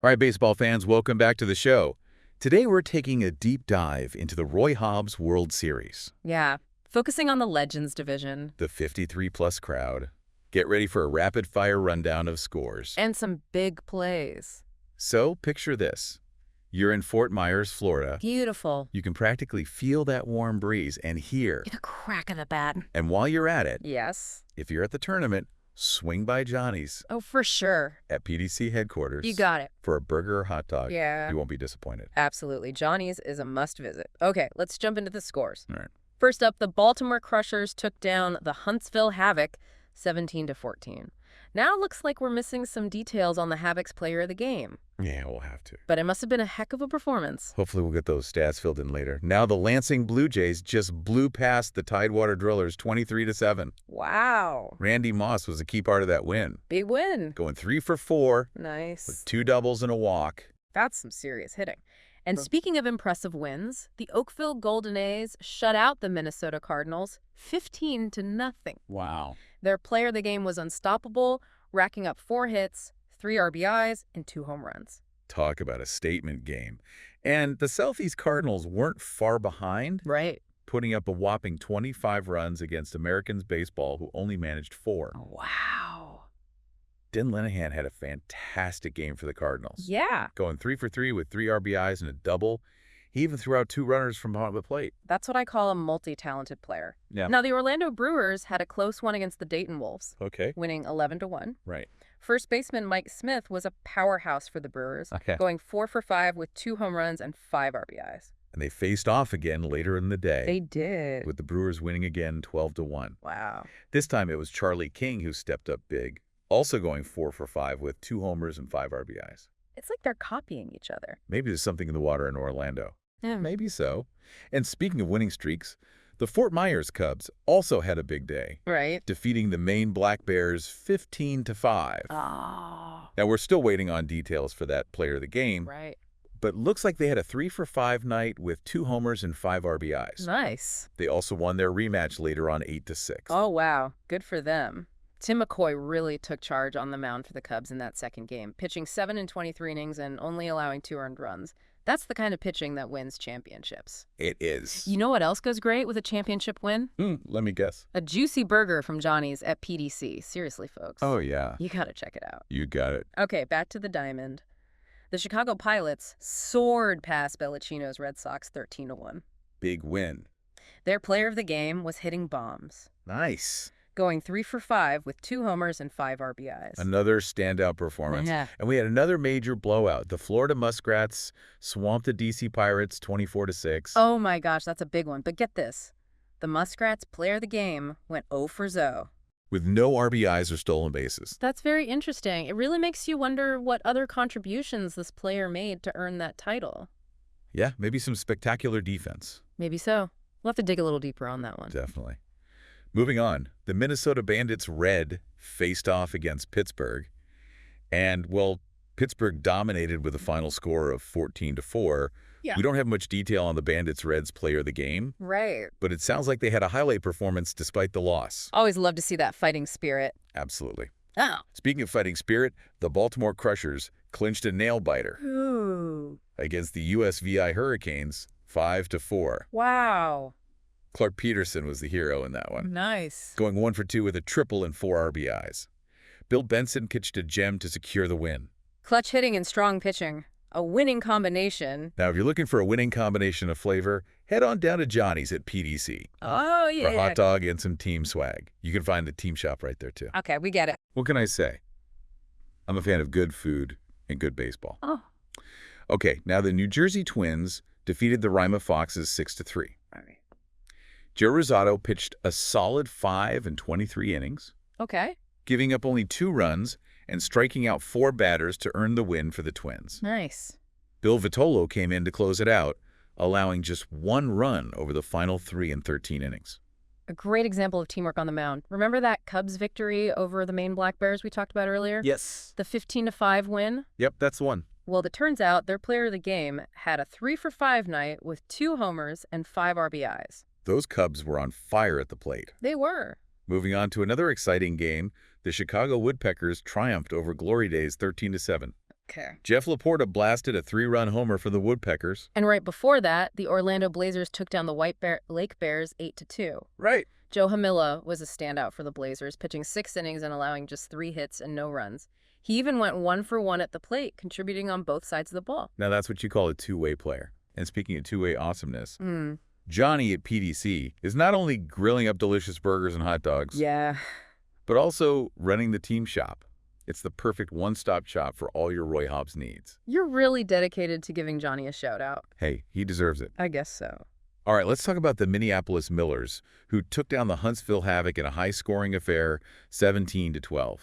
All right, baseball fans, welcome back to the show. Today we're taking a deep dive into the Roy Hobbs World Series. Yeah, focusing on the Legends division. The 53-plus crowd. Get ready for a rapid-fire rundown of scores. And some big plays. So, picture this. You're in Fort Myers, Florida. Beautiful. You can practically feel that warm breeze and hear. Get a crack of the bat. And while you're at it, Yes. if you're at the tournament, swing by Johnny's Oh, for sure. at PDC headquarters. You got it. For a burger or hot dog. Yeah. You won't be disappointed. Absolutely. Johnny's is a must visit. Okay, let's jump into the scores. All right. First up, the Baltimore Crushers took down the Huntsville Havoc 17-14. Now it looks like we're missing some details on the Havoc's player of the game. Yeah, we'll have to. But it must have been a heck of a performance. Hopefully we'll get those stats filled in later. Now the Lansing Blue Jays just blew past the Tidewater Drillers 23-7. Wow. Randy Moss was a key part of that win. Big win. Going 3 for 4 Nice. with 2 doubles and a walk. That's some serious hitting. And speaking of impressive wins, the Oakville Golden A's shut out the Minnesota Cardinals 15-0. Wow. Their player of the game was unstoppable, racking up 4 hits, 3 RBIs, and 2 home runs. Talk about a statement game. And the SouthEast Cardinals weren't far behind, Right. putting up a whopping 25 runs against Americans baseball, who only managed 4. Wow. Den Linehan had a fantastic game for the Cardinals. Yeah, Going 3 for 3 with 3 RBIs and a double. He even threw out 2 runners from behind the plate. that's what I call a multi-talented player. Yeah. Now, the Orlando Brewers had a close one against the Dayton Wolves, Okay. winning 11-1. Right. First baseman Mike Smith was a powerhouse for the Brewers, Okay. going 4 for 5 with 2 home runs and 5 RBIs. And they faced off again later in the day, They did. with the Brewers winning again 12-1. Wow. This time it was Charlie King who stepped up big, also going 4 for 5 with 2 homers and 5 RBIs. It's like they're copying each other. Maybe there's something in the water in Orlando. Yeah. Maybe so. And speaking of winning streaks, the Fort Myers Cubs also had a big day, Right. defeating the Maine Black Bears 15-5. Oh. Now, we're still waiting on details for that player of the game, Right. but looks like they had a 3 for 5 night with 2 homers and 5 RBIs. Nice. They also won their rematch later on 8-6. Oh, wow. Good for them. Tim McCoy really took charge on the mound for the Cubs in that second game, pitching 7 in 23 innings and only allowing 2 earned runs. That's the kind of pitching that wins championships. It is. You know what else goes great with a championship win? Let me guess. A juicy burger from Johnny's at PDC. Seriously, folks. Oh, yeah. You gotta check it out. You got it. Okay, back to the diamond. The Chicago Pilots soared past Belichino's Red Sox 13-1. Big win. Their player of the game was hitting bombs, Nice. going 3 for 5 with 2 homers and 5 RBIs. Another standout performance. Yeah. And we had another major blowout. The Florida Muskrats swamped the DC Pirates 24-6. Oh my gosh, that's a big one. But get this. The Muskrats player of the game went 0 for 0. With no RBIs or stolen bases. That's very interesting. It really makes you wonder what other contributions this player made to earn that title. Yeah, maybe some spectacular defense. Maybe so. We'll have to dig a little deeper on that one. Definitely. Moving on, the Minnesota Bandits Red faced off against Pittsburgh. And, well, Pittsburgh dominated with a final score of 14-4. Yeah. We don't have much detail on the Bandits Reds player of the game, Right. but it sounds like they had a highlight performance despite the loss. Always love to see that fighting spirit. Absolutely. Oh. Speaking of fighting spirit, the Baltimore Crushers clinched a nail-biter Ooh. against the USVI Hurricanes 5-4. Wow. Clark Peterson was the hero in that one, Nice. going 1 for 2 with a triple and 4 RBIs. Bill Benson pitched a gem to secure the win. Clutch hitting and strong pitching. A winning combination. Now, if you're looking for a winning combination of flavor, head on down to Johnny's at PDC Oh, for a hot dog and some team swag. You can find the team shop right there, too. Okay, we get it. What can I say? I'm a fan of good food and good baseball. Oh. Okay, now the New Jersey Twins defeated the Rima Foxes 6-3. All right. Joe Rosado pitched a solid 5 in 23 innings, Okay. giving up only 2 runs and striking out 4 batters to earn the win for the Twins. Nice. Bill Vitolo came in to close it out, allowing just 1 run over the final 3 in 13 innings. A great example of teamwork on the mound. Remember that Cubs victory over the Maine Black Bears we talked about earlier? Yes. The 15-5 win? Yep, that's the one. Well, it turns out their player of the game had a 3 for 5 night with 2 homers and 5 RBIs. Those Cubs were on fire at the plate. They were. Moving on to another exciting game, the Chicago Woodpeckers triumphed over Glory Days 13-7. Okay. Jeff Laporta blasted a 3-run homer for the Woodpeckers. And right before that, the Orlando Blazers took down the Lake Bears 8-2. Right. Joe Hamilla was a standout for the Blazers, pitching 6 innings and allowing just 3 hits and no runs. He even went 1 for 1 at the plate, contributing on both sides of the ball. Now that's what you call a two-way player. And speaking of two-way awesomeness, Johnny at PDC is not only grilling up delicious burgers and hot dogs, but also running the team shop. It's the perfect one-stop shop for all your Roy Hobbs needs. You're really dedicated to giving Johnny a shout-out. Hey, he deserves it. I guess so. All right, let's talk about the Minneapolis Millers, who took down the Huntsville Havoc in a high-scoring affair, 17-12.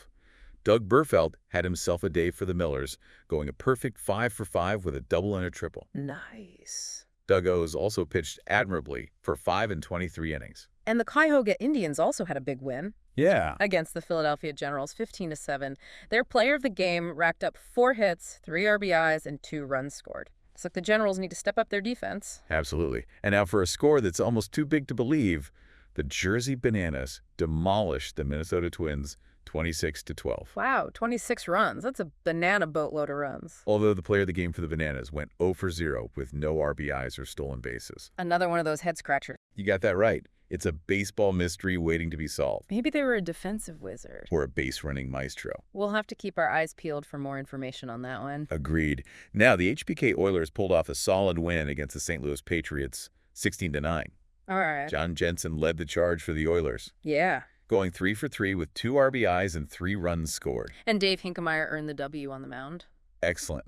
Doug Burfeld had himself a day for the Millers, going a perfect 5 for 5 with a double and a triple. Nice. Doug O's also pitched admirably for 5 and 23 innings. And the Cuyahoga Indians also had a big win. Yeah. Against the Philadelphia Generals, 15-7. Their player of the game racked up 4 hits, 3 RBIs, and 2 runs scored. It's like the Generals need to step up their defense. Absolutely. And now for a score that's almost too big to believe, the Jersey Bananas demolished the Minnesota Twins 26-12. Wow, 26 runs. That's a banana boatload of runs. Although the player of the game for the Bananas went 0 for 0 with no RBIs or stolen bases. Another one of those head scratchers. You got that right. It's a baseball mystery waiting to be solved. Maybe they were a defensive wizard. Or a base-running maestro. We'll have to keep our eyes peeled for more information on that one. Agreed. Now, the HBK Oilers pulled off a solid win against the St. Louis Patriots, 16-9. All right. John Jensen led the charge for the Oilers. Yeah. Going 3 for 3 with 2 RBIs and 3 runs scored. And Dave Hinkemeyer earned the W on the mound. Excellent.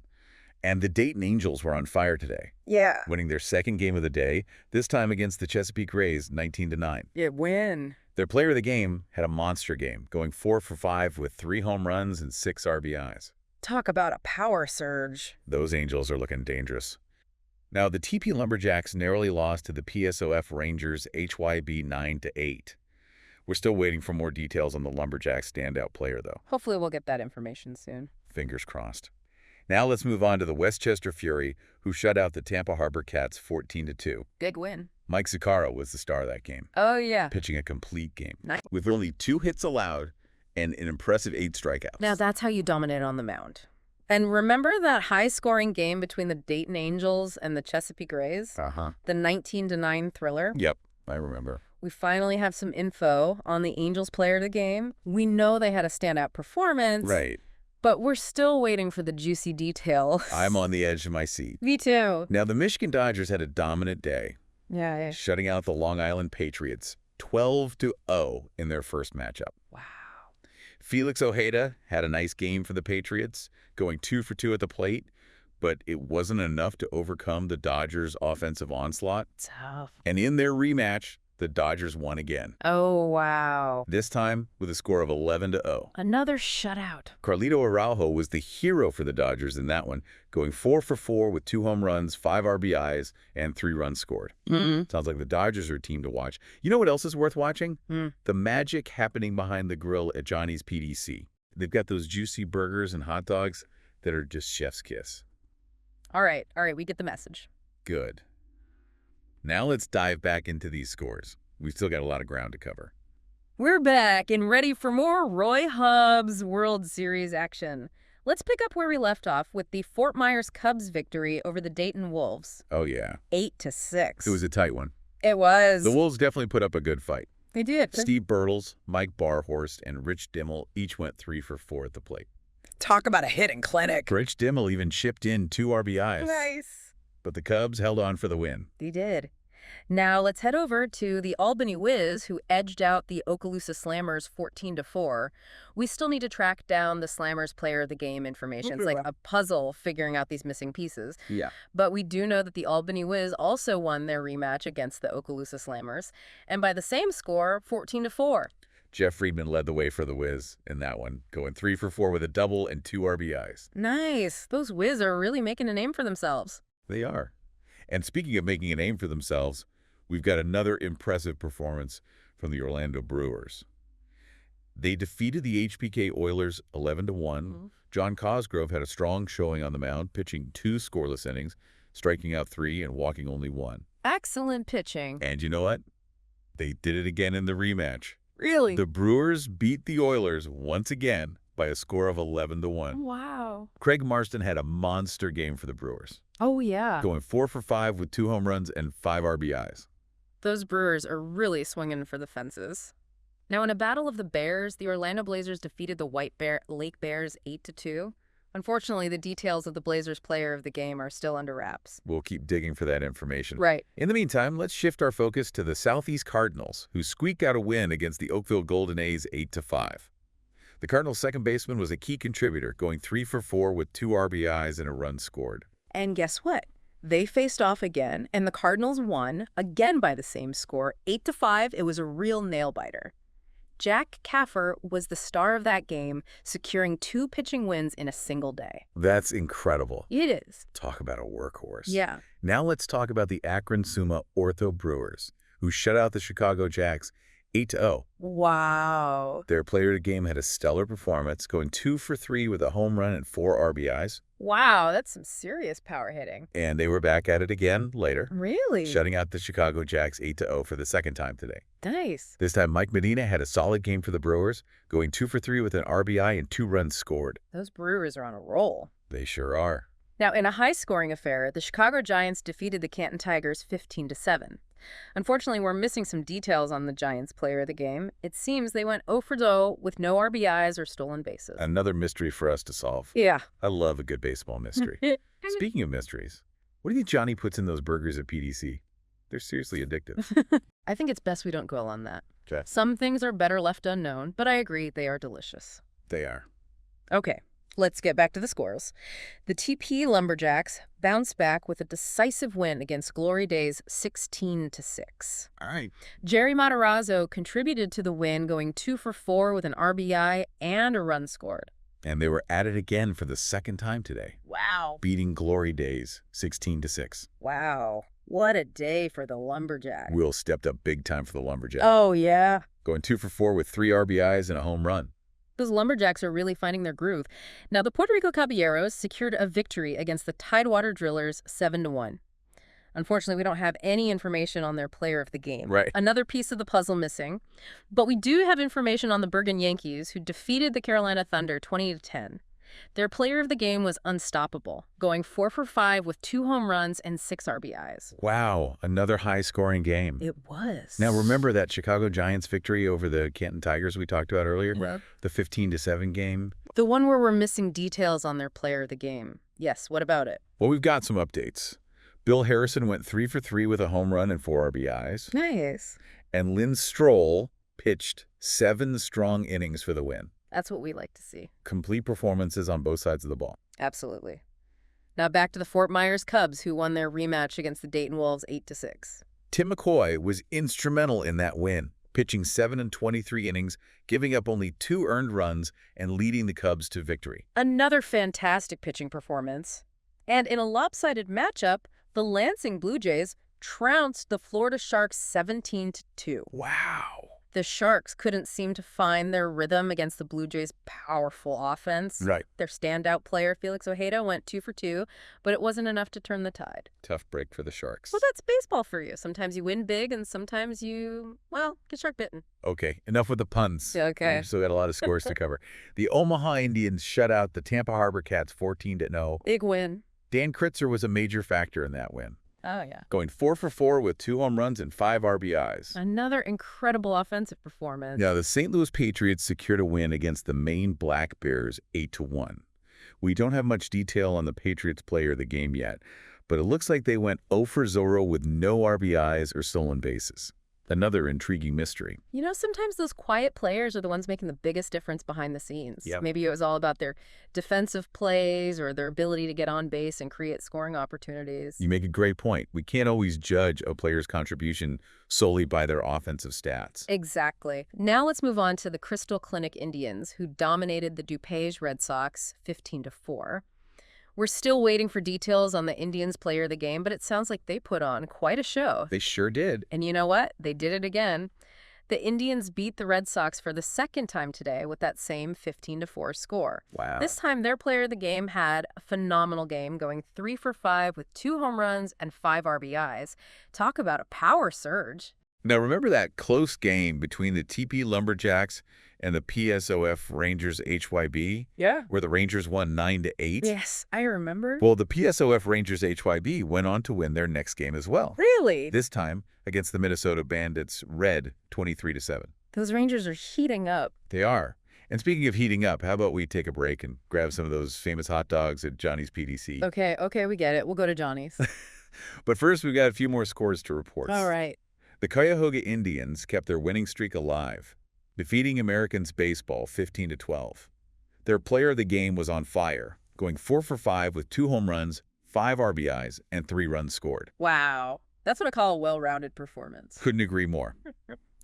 And the Dayton Angels were on fire today. Yeah. Winning their second game of the day, this time against the Chesapeake Rays, 19-9. Yeah, win. Their player of the game had a monster game, going 4 for 5 with 3 home runs and 6 RBIs. Talk about a power surge. Those Angels are looking dangerous. Now, the TP Lumberjacks narrowly lost to the PSOF Rangers HYB 9-8. We're still waiting for more details on the Lumberjacks standout player, though. Hopefully we'll get that information soon. Fingers crossed. Now let's move on to the Westchester Fury, who shut out the Tampa Harbor Cats 14-2. Big win. Mike Zuccharo was the star of that game, Oh, yeah. pitching a complete game, Nice. with only 2 hits allowed and an impressive 8 strikeouts. Now that's how you dominate on the mound. And remember that high-scoring game between the Dayton Angels and the Chesapeake Rays? The 19-9 thriller? Yep, I remember. We finally have some info on the Angels player of the game. We know they had a standout performance. Right. But we're still waiting for the juicy details. I'm on the edge of my seat. Me too. Now, the Michigan Dodgers had a dominant day, Yeah. shutting out the Long Island Patriots 12-0 in their first matchup. Wow. Felix Ojeda had a nice game for the Patriots, going 2 for 2 at the plate, but it wasn't enough to overcome the Dodgers' offensive onslaught. Tough. And in their rematch, the Dodgers won again, Oh, wow. this time with a score of 11-0. Another shutout. Carlito Araujo was the hero for the Dodgers in that one, going 4 for 4 with 2 home runs, 5 RBIs, and 3 runs scored. Sounds like the Dodgers are a team to watch. You know what else is worth watching? The magic happening behind the grill at Johnny's PDC. They've got those juicy burgers and hot dogs that are just chef's kiss. All right, we get the message. Good. Now let's dive back into these scores. We've still got a lot of ground to cover. We're back and ready for more Roy Hobbs World Series action. Let's pick up where we left off with the Fort Myers Cubs victory over the Dayton Wolves. Oh, yeah. 8-6. It was a tight one. It was. The Wolves definitely put up a good fight. They did. Steve Bertles, Mike Barhorst, and Rich Dimmel each went 3 for 4 at the plate. Talk about a hitting clinic. Rich Dimmel even chipped in 2 RBIs. Nice. But the Cubs held on for the win. They did. Now let's head over to the Albany Wiz, who edged out the Okaloosa Slammers 14-4. We still need to track down the Slammers player of the game information. It's like a puzzle figuring out these missing pieces. Yeah. But we do know that the Albany Wiz also won their rematch against the Okaloosa Slammers, and by the same score, 14-4. Jeff Friedman led the way for the Wiz in that one, going 3 for 4 with a double and 2 RBIs. Nice. Those Wiz are really making a name for themselves. They are. And speaking of making a name for themselves, we've got another impressive performance from the Orlando Brewers. They defeated the HBK Oilers 11-1. John Cosgrove had a strong showing on the mound, pitching 2 scoreless innings, striking out 3 and walking only 1. Excellent pitching. And you know what? They did it again in the rematch. Really? The Brewers beat the Oilers once again by a score of 11-1. Wow. Craig Marston had a monster game for the Brewers, Oh, yeah. going 4 for 5 with 2 home runs and 5 RBIs. Those Brewers are really swinging for the fences. Now, in a battle of the Bears, the Orlando Blazers defeated the Lake Bears 8-2. Unfortunately, the details of the Blazers' player of the game are still under wraps. We'll keep digging for that information. Right. In the meantime, let's shift our focus to the SouthEast Cardinals, who squeaked out a win against the Oakville Golden A's 8-5. The Cardinals' second baseman was a key contributor, going 3 for 4 with 2 RBIs and a run scored. And guess what? They faced off again, and the Cardinals won, again by the same score, 8-5. It was a real nail-biter. Jack Kaffer was the star of that game, securing 2 pitching wins in a single day. That's incredible. It is. Talk about a workhorse. Yeah. Now let's talk about the Akron-Suma Ortho Brewers, who shut out the Chicago Jacks 8-0. Wow. Their player of the game had a stellar performance, going 2 for 3 with a home run and 4 RBIs. Wow, that's some serious power hitting. And they were back at it again later, Really? shutting out the Chicago Jacks 8-0 for the second time today. Nice. This time, Mike Medina had a solid game for the Brewers, going 2 for 3 with an RBI and 2 runs scored. Those Brewers are on a roll. They sure are. Now, in a high-scoring affair, the Chicago Giants defeated the Canton Tigers 15-7. Unfortunately, we're missing some details on the Giants' player of the game. It seems they went 0 for 0 with no RBIs or stolen bases. Another mystery for us to solve. Yeah. I love a good baseball mystery. Speaking of mysteries, what do you think Johnny puts in those burgers at PDC? They're seriously addictive. I think it's best we don't dwell on that. Okay. Some things are better left unknown, but I agree they are delicious. They are. Okay, let's get back to the scores. The TP Lumberjacks bounced back with a decisive win against Glory Days 16-6. All right. Jerry Matarazzo contributed to the win, going 2 for 4 with an RBI and a run scored. And they were at it again for the second time today, Wow. beating Glory Days 16-6. Wow. What a day for the Lumberjacks. Will stepped up big time for the Lumberjacks, Oh, yeah. going 2 for 4 with 3 RBIs and a home run. Those Lumberjacks are really finding their groove. Now, the Puerto Rico Caballeros secured a victory against the Tidewater Drillers 7-1. Unfortunately, we don't have any information on their player of the game. Right. Another piece of the puzzle missing. But we do have information on the Bergen Yankees, who defeated the Carolina Thunder 20-10. Their player of the game was unstoppable, going 4 for 5 with 2 home runs and 6 RBIs. Wow, another high-scoring game. It was. Now, remember that Chicago Giants victory over the Canton Tigers we talked about earlier? Right. The 15-7 game? The one where we're missing details on their player of the game. Yes, what about it? Well, we've got some updates. Bill Harrison went 3 for 3 with a home run and 4 RBIs. Nice. And Lynn Stroll pitched 7 strong innings for the win. That's what we like to see. Complete performances on both sides of the ball. Absolutely. Now back to the Fort Myers Cubs, who won their rematch against the Dayton Wolves 8-6. Tim McCoy was instrumental in that win, pitching 7 and 23 innings, giving up only 2 earned runs, and leading the Cubs to victory. Another fantastic pitching performance. And in a lopsided matchup, the Lansing Blue Jays trounced the Florida Sharks 17-2. Wow. The Sharks couldn't seem to find their rhythm against the Blue Jays' powerful offense. Right. Their standout player, Felix Ojeda, went 2 for 2, but it wasn't enough to turn the tide. Tough break for the Sharks. Well, that's baseball for you. Sometimes you win big, and sometimes you, well, get shark bitten. Okay, enough with the puns. Okay. We've still got a lot of scores to cover. The Omaha Indians shut out the Tampa Harbor Cats 14-0. Big win. Dan Kritzer was a major factor in that win, Oh, yeah. going 4 for 4 with 2 home runs and 5 RBIs. Another incredible offensive performance. Now, the St. Louis Patriots secured a win against the Maine Black Bears 8-1. We don't have much detail on the Patriots player of the game yet, but it looks like they went 0 for 0 with no RBIs or stolen bases. Another intriguing mystery. You know, sometimes those quiet players are the ones making the biggest difference behind the scenes. Yep. Maybe it was all about their defensive plays or their ability to get on base and create scoring opportunities. You make a great point. We can't always judge a player's contribution solely by their offensive stats. Exactly. Now let's move on to the Crystal Clinic Indians, who dominated the DuPage Red Sox 15-4. We're still waiting for details on the Indians' player of the game, but it sounds like they put on quite a show. They sure did. And you know what? They did it again. The Indians beat the Red Sox for the second time today with that same 15-4 score. Wow. This time, their player of the game had a phenomenal game, going 3 for 5 with 2 home runs and 5 RBIs. Talk about a power surge. Now, remember that close game between the TP Lumberjacks and the PSOF Rangers HYB? Yeah. Where the Rangers won 9-8? Yes, I remember. Well, the PSOF Rangers HYB went on to win their next game as well. Really? This time against the Minnesota Bandits Red 23-7. Those Rangers are heating up. They are. And speaking of heating up, how about we take a break and grab some of those famous hot dogs at Johnny's PDC? Okay, we get it. We'll go to Johnny's. But first, we've got a few more scores to report. All right. The Cuyahoga Indians kept their winning streak alive, defeating Americans baseball 15-12. Their player of the game was on fire, going 4 for 5 with 2 home runs, 5 RBIs, and 3 runs scored. Wow. That's what I call a well-rounded performance. Couldn't agree more.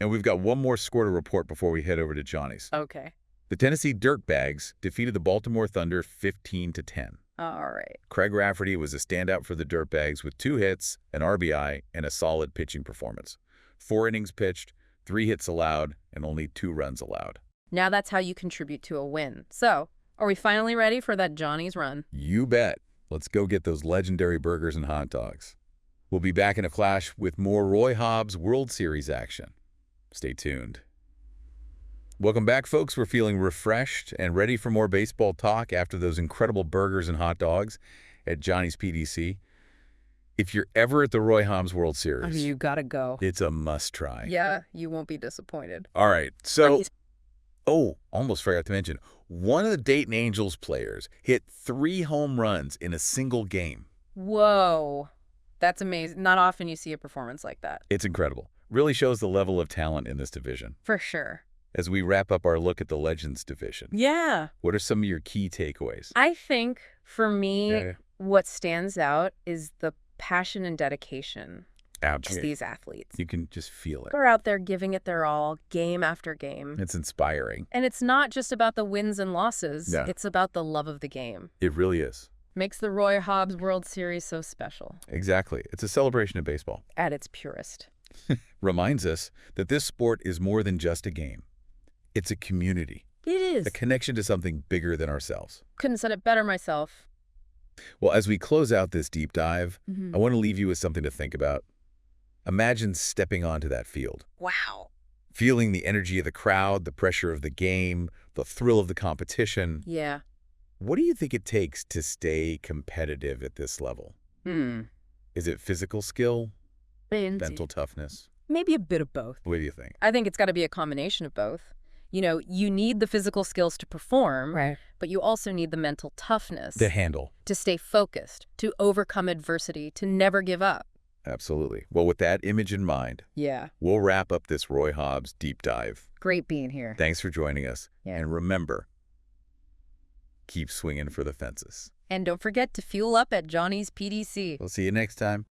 And we've got one more score to report before we head over to Johnny's. Okay. The Tennessee Dirtbags defeated the Baltimore Thunder 15-10. All right. Craig Rafferty was a standout for the Dirtbags with 2 hits, an RBI, and a solid pitching performance. 4 innings pitched, 3 hits allowed, and only 2 runs allowed. Now that's how you contribute to a win. So, are we finally ready for that Johnny's run? You bet. Let's go get those legendary burgers and hot dogs. We'll be back in a flash with more Roy Hobbs World Series action. Stay tuned. Welcome back, folks. We're feeling refreshed and ready for more baseball talk after those incredible burgers and hot dogs at Johnny's PDC. If you're ever at the Roy Hobbs World Series, you gotta go. It's a must-try. Yeah, you won't be disappointed. All right, so... Oh, almost forgot to mention, one of the Dayton Angels players hit 3 home runs in a single game. Whoa. That's amazing. Not often you see a performance like that. It's incredible. Really shows the level of talent in this division. For sure. As we wrap up our look at the Legends division. Yeah. What are some of your key takeaways? I think, for me, what stands out is the passion and dedication of these athletes. You can just feel it. They're out there giving it their all, game after game. It's inspiring. And it's not just about the wins and losses. Yeah. It's about the love of the game. It really is. Makes the Roy Hobbs World Series so special. Exactly. It's a celebration of baseball. At its purest. Reminds us that this sport is more than just a game. It's a community. It is. A connection to something bigger than ourselves. Couldn't have said it better myself. Well, as we close out this deep dive, I want to leave you with something to think about. Imagine stepping onto that field. Wow. Feeling the energy of the crowd, the pressure of the game, the thrill of the competition. Yeah. What do you think it takes to stay competitive at this level? Is it physical skill? Mental toughness? Maybe a bit of both. What do you think? I think it's got to be a combination of both. You know, you need the physical skills to perform, Right. but you also need the mental toughness. To handle. To stay focused, to overcome adversity, to never give up. Absolutely. Well, with that image in mind, Yeah. we'll wrap up this Roy Hobbs deep dive. Great being here. Thanks for joining us. Yeah. And remember, keep swinging for the fences. And don't forget to fuel up at Johnny's PDC. We'll see you next time.